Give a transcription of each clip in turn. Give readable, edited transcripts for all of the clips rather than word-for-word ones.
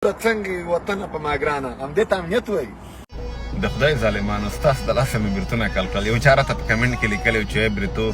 څنګه وطن په ما ګرانه همدې ته امنیت وایي. د خدای ظالمانو ستاسو د لاسه مې بریتونه کل کړل. یو چا راته په کمنټ کې لیکلی و چې بریتو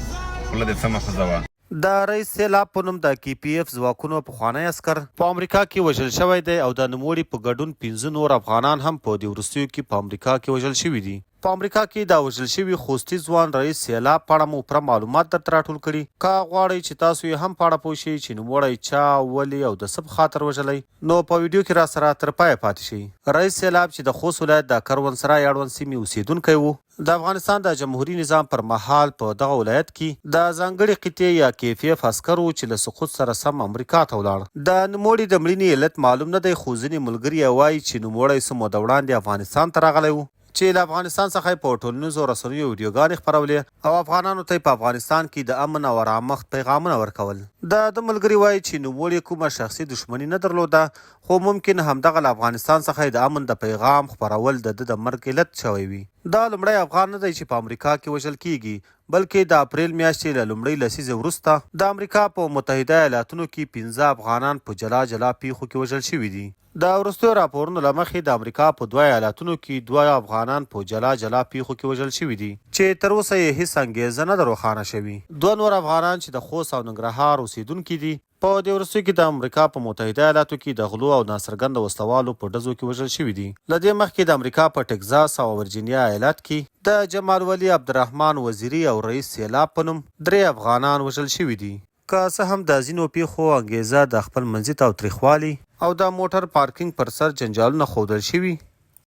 خوله دې سمه ښځه وه. د رئیس سیلاب په نوم د KPF ځواکونو پخوانی عسکر په امریکا کې وژل شوی دی او د نوموړي په ګډون 15 نور افغانان هم په دې وروستیو کې په امریکا کې وژل شوي دي. په امریکا کې د وژل شوي خوستي ځوان رئیس سیلاب په اړه مو پوره معلومات درته راټول کړي. که غواړئ چې تاسو یې هم په اړه پوه شئ چې نوموړی چا، ولې او د څه په خاطر وژلی، نو په ویډیو کې را سره تر پایه پاتې شئ. رئیس سیلاب چې د خوست ولایت د کروانسرای اړوند سیمې اوسیدونکی و، د افغانستان د جمهوري نظام پر مهال په دغه ولایت کې د ځانګړي قطعې یا KPF عسکر و چې له سقوط سره سم امریکا ته ولاړ. د نوموړي د مړینې علت معلوم نه دی، خو ځینې ملګري یې وایي چې نوموړی څه موده وړاندې افغانستان ته راغلی و چې له افغانستان څخه یې په ټولنیزو رسنیو ویډیوګانې خپرولې او افغانانو ته په افغانستان کې د امن او ارامښت پیغامونه ورکول. د ملګري وایي چې نوموړي کومه شخصي دښمني نه درلوده، خو ممکن همدغه له افغانستان څخه د امن د پیغام خپرول د ده د مرګ علت شوی وي. دا لومړی افغان نه دی چې په امریکا کې وژل کیږي، بلکې د اپریل میاشتې له لومړۍ لسیزې وروسته د امریکا په متحده ایالاتونو کې 15 افغانان په جلا جلا پیښو کې وژل شوي دي. د وروستیو راپورونو له مخې د امریکا په 2 ایالاتونو کې 2 افغانان په جلا جلا پیښو کې وژل شوي دي چې تر اوسه یې هیڅ انګیزه نه ده روښانه شوې. 2 نور افغانان چې د خوست او ننګرهار اوسیدونکي دي په دې وروستیو کې د امریکا په متحده ایالاتو کې د غلو او ناڅرګنده وسلوالو په ډزو کې وژل شوي دي. له دې مخکې د امریکا په ټکزاس او ورجینیا ایالت کې د جمال ولی عبدالرحمن وزیري او رئیس سیلاب په نوم 3 افغانان وژل شوي دي. که څه هم د ځینو پیښو انګیزه د خپل منځي تاوتریخوالي او د موټر پارکینګ پر سر جنجالونه ښودل شوي،